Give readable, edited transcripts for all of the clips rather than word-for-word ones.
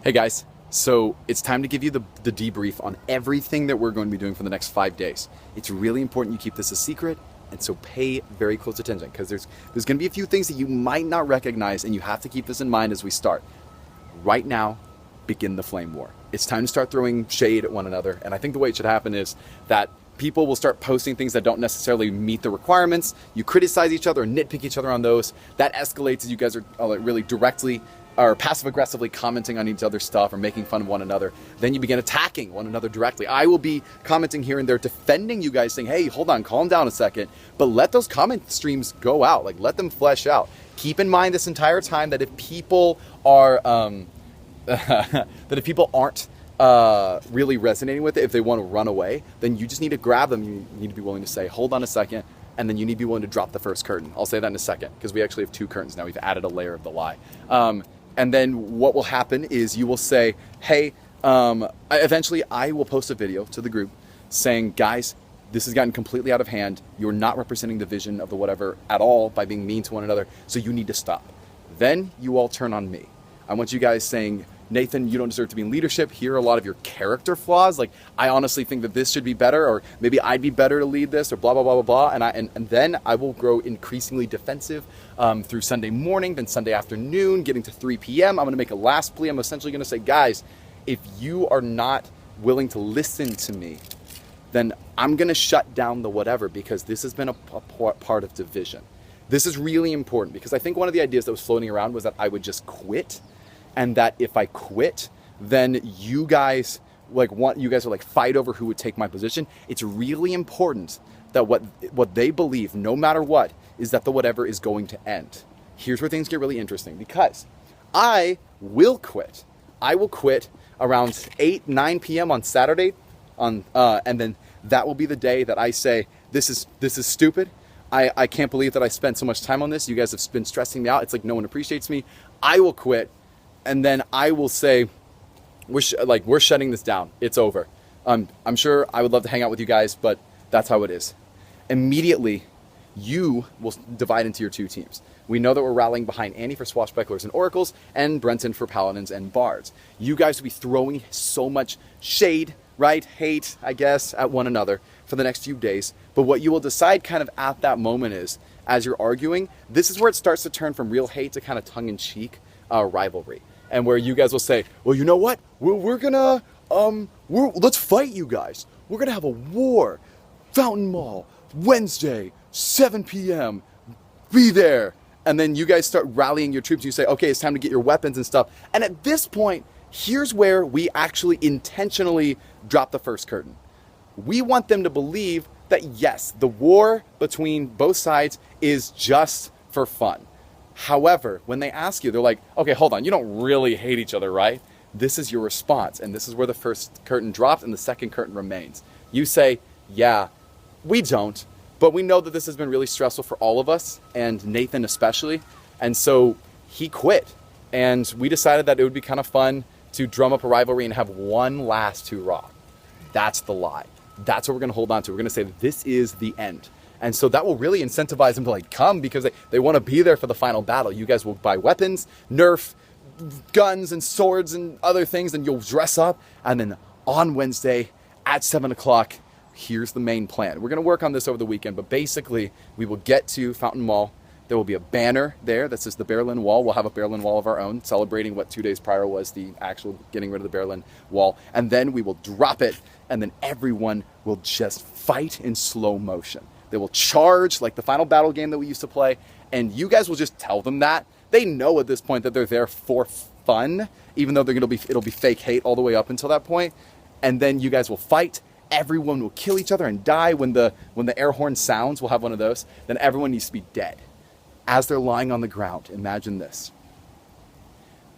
Hey guys, so it's time to give you the debrief on everything that we're going to be doing for the next 5 days. It's really important you keep this a secret, and so pay very close attention because there's going to be a few things that you might not recognize, and you have to keep this in mind as we start. Right now, begin the flame war. It's time to start throwing shade at one another, and I think the way it should happen is that people will start posting things that don't necessarily meet the requirements. You criticize each other and nitpick each other on those. That escalates as you guys are really directly or passive aggressively commenting on each other's stuff or making fun of one another. Then you begin attacking one another directly. I will be commenting here and there, defending you guys, saying, hey, hold on, calm down a second. But let those comment streams go out. Like, let them flesh out. Keep in mind this entire time that if people are, that if people aren't really resonating with it, if they want to run away, then you just need to grab them. You need to be willing to say, hold on a second. And then you need to be willing to drop the first curtain. I'll say that in a second because we actually have two curtains now. We've added a layer of the lie. And then what will happen is you will say, hey, eventually I will post a video to the group saying, guys, this has gotten completely out of hand. You're not representing the vision of the whatever at all by being mean to one another. So you need to stop. Then you all turn on me. I want you guys saying, Nathan, you don't deserve to be in leadership. Here are a lot of your character flaws. Like, I honestly think that this should be better, or maybe I'd be better to lead this, or blah, blah, blah, blah, blah. And then I will grow increasingly defensive through Sunday morning, then Sunday afternoon, getting to 3 p.m. I'm going to make a last plea. I'm essentially going to say, guys, if you are not willing to listen to me, then I'm going to shut down the whatever, because this has been a part of division. This is really important because I think one of the ideas that was floating around was that I would just quit. And that if I quit, then you guys would fight over who would take my position. It's really important that what they believe, no matter what, is that the whatever is going to end. Here's where things get really interesting, because I will quit. I will quit around 9 p.m. on Saturday, and then that will be the day that I say, this is stupid. I can't believe that I spent so much time on this. You guys have been stressing me out. It's like no one appreciates me. I will quit. And then I will say, we're shutting this down. It's over. I'm sure I would love to hang out with you guys, but that's how it is. Immediately, you will divide into your two teams. We know that we're rallying behind Annie for Swashbucklers and Oracles, and Brenton for Paladins and Bards. You guys will be throwing so much shade, right? Hate, I guess, at one another for the next few days. But what you will decide kind of at that moment is, as you're arguing, this is where it starts to turn from real hate to kind of tongue-in-cheek rivalry. And where you guys will say, well, you know what? Let's fight you guys. We're gonna have a war. Fountain Mall, Wednesday, 7 p.m. Be there. And then you guys start rallying your troops. You say, okay, it's time to get your weapons and stuff. And at this point, here's where we actually intentionally drop the first curtain. We want them to believe that yes, the war between both sides is just for fun. However, when they ask you, they're like, okay, hold on, you don't really hate each other, right? This is your response, and this is where the first curtain drops and the second curtain remains. You say, yeah, we don't, but we know that this has been really stressful for all of us, and Nathan especially, and so he quit. And we decided that it would be kind of fun to drum up a rivalry and have one last hurrah. That's the lie. That's what we're going to hold on to. We're going to say that this is the end. And so that will really incentivize them to come, because they want to be there for the final battle. You guys will buy weapons, nerf, guns and swords and other things, and you'll dress up. And then on Wednesday at 7 o'clock, here's the main plan. We're going to work on this over the weekend, but basically we will get to Fountain Mall. There will be a banner there that says the Berlin Wall. We'll have a Berlin Wall of our own, celebrating what 2 days prior was the actual getting rid of the Berlin Wall. And then we will drop it, and then everyone will just fight in slow motion. They will charge like the final battle game that we used to play, and you guys will just tell them that. They know at this point that they're there for fun, even though it'll be fake hate all the way up until that point. And then you guys will fight. Everyone will kill each other and die when the air horn sounds. We'll have one of those. Then everyone needs to be dead. As they're lying on the ground, imagine this.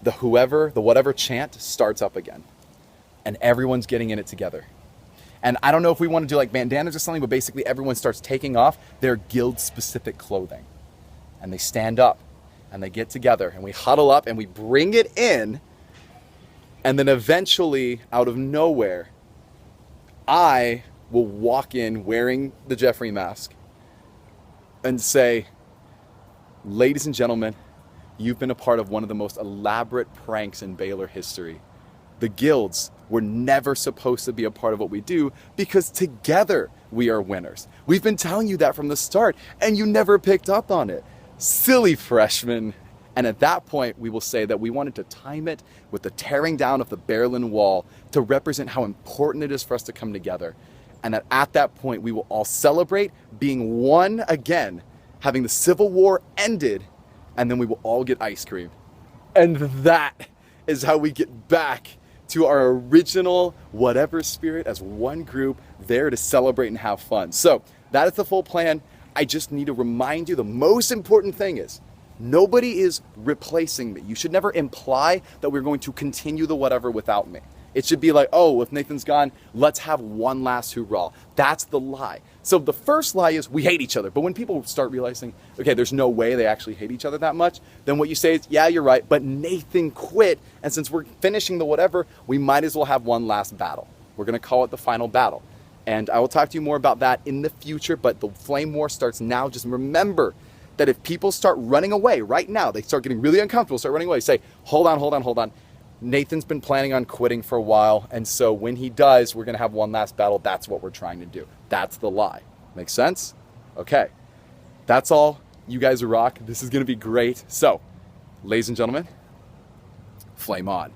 The whatever chant starts up again, and everyone's getting in it together. And I don't know if we want to do like bandanas or something, but basically everyone starts taking off their guild-specific clothing. And they stand up, and they get together, and we huddle up, and we bring it in. And then eventually, out of nowhere, I will walk in wearing the Jeffrey mask and say, ladies and gentlemen, you've been a part of one of the most elaborate pranks in Baylor history. The guilds were never supposed to be a part of what we do because together we are winners. We've been telling you that from the start and you never picked up on it. Silly freshman. And at that point, we will say that we wanted to time it with the tearing down of the Berlin Wall to represent how important it is for us to come together. And that at that point, we will all celebrate being one again, having the Civil War ended, and then we will all get ice cream. And that is how we get back to our original whatever spirit as one group there to celebrate and have fun. So that is the full plan. I just need to remind you the most important thing is nobody is replacing me. You should never imply that we're going to continue the whatever without me. It should be like, oh, if Nathan's gone, let's have one last hoorah. That's the lie. So the first lie is we hate each other. But when people start realizing, okay, there's no way they actually hate each other that much, then what you say is, yeah, you're right, but Nathan quit. And since we're finishing the whatever, we might as well have one last battle. We're going to call it the final battle. And I will talk to you more about that in the future, but the flame war starts now. Just remember that if people start running away right now, they start getting really uncomfortable, start running away, say, hold on. Nathan's been planning on quitting for a while, and so when he does, we're going to have one last battle. That's what we're trying to do. That's the lie. Make sense? Okay. That's all. You guys rock. This is going to be great. So, ladies and gentlemen, flame on.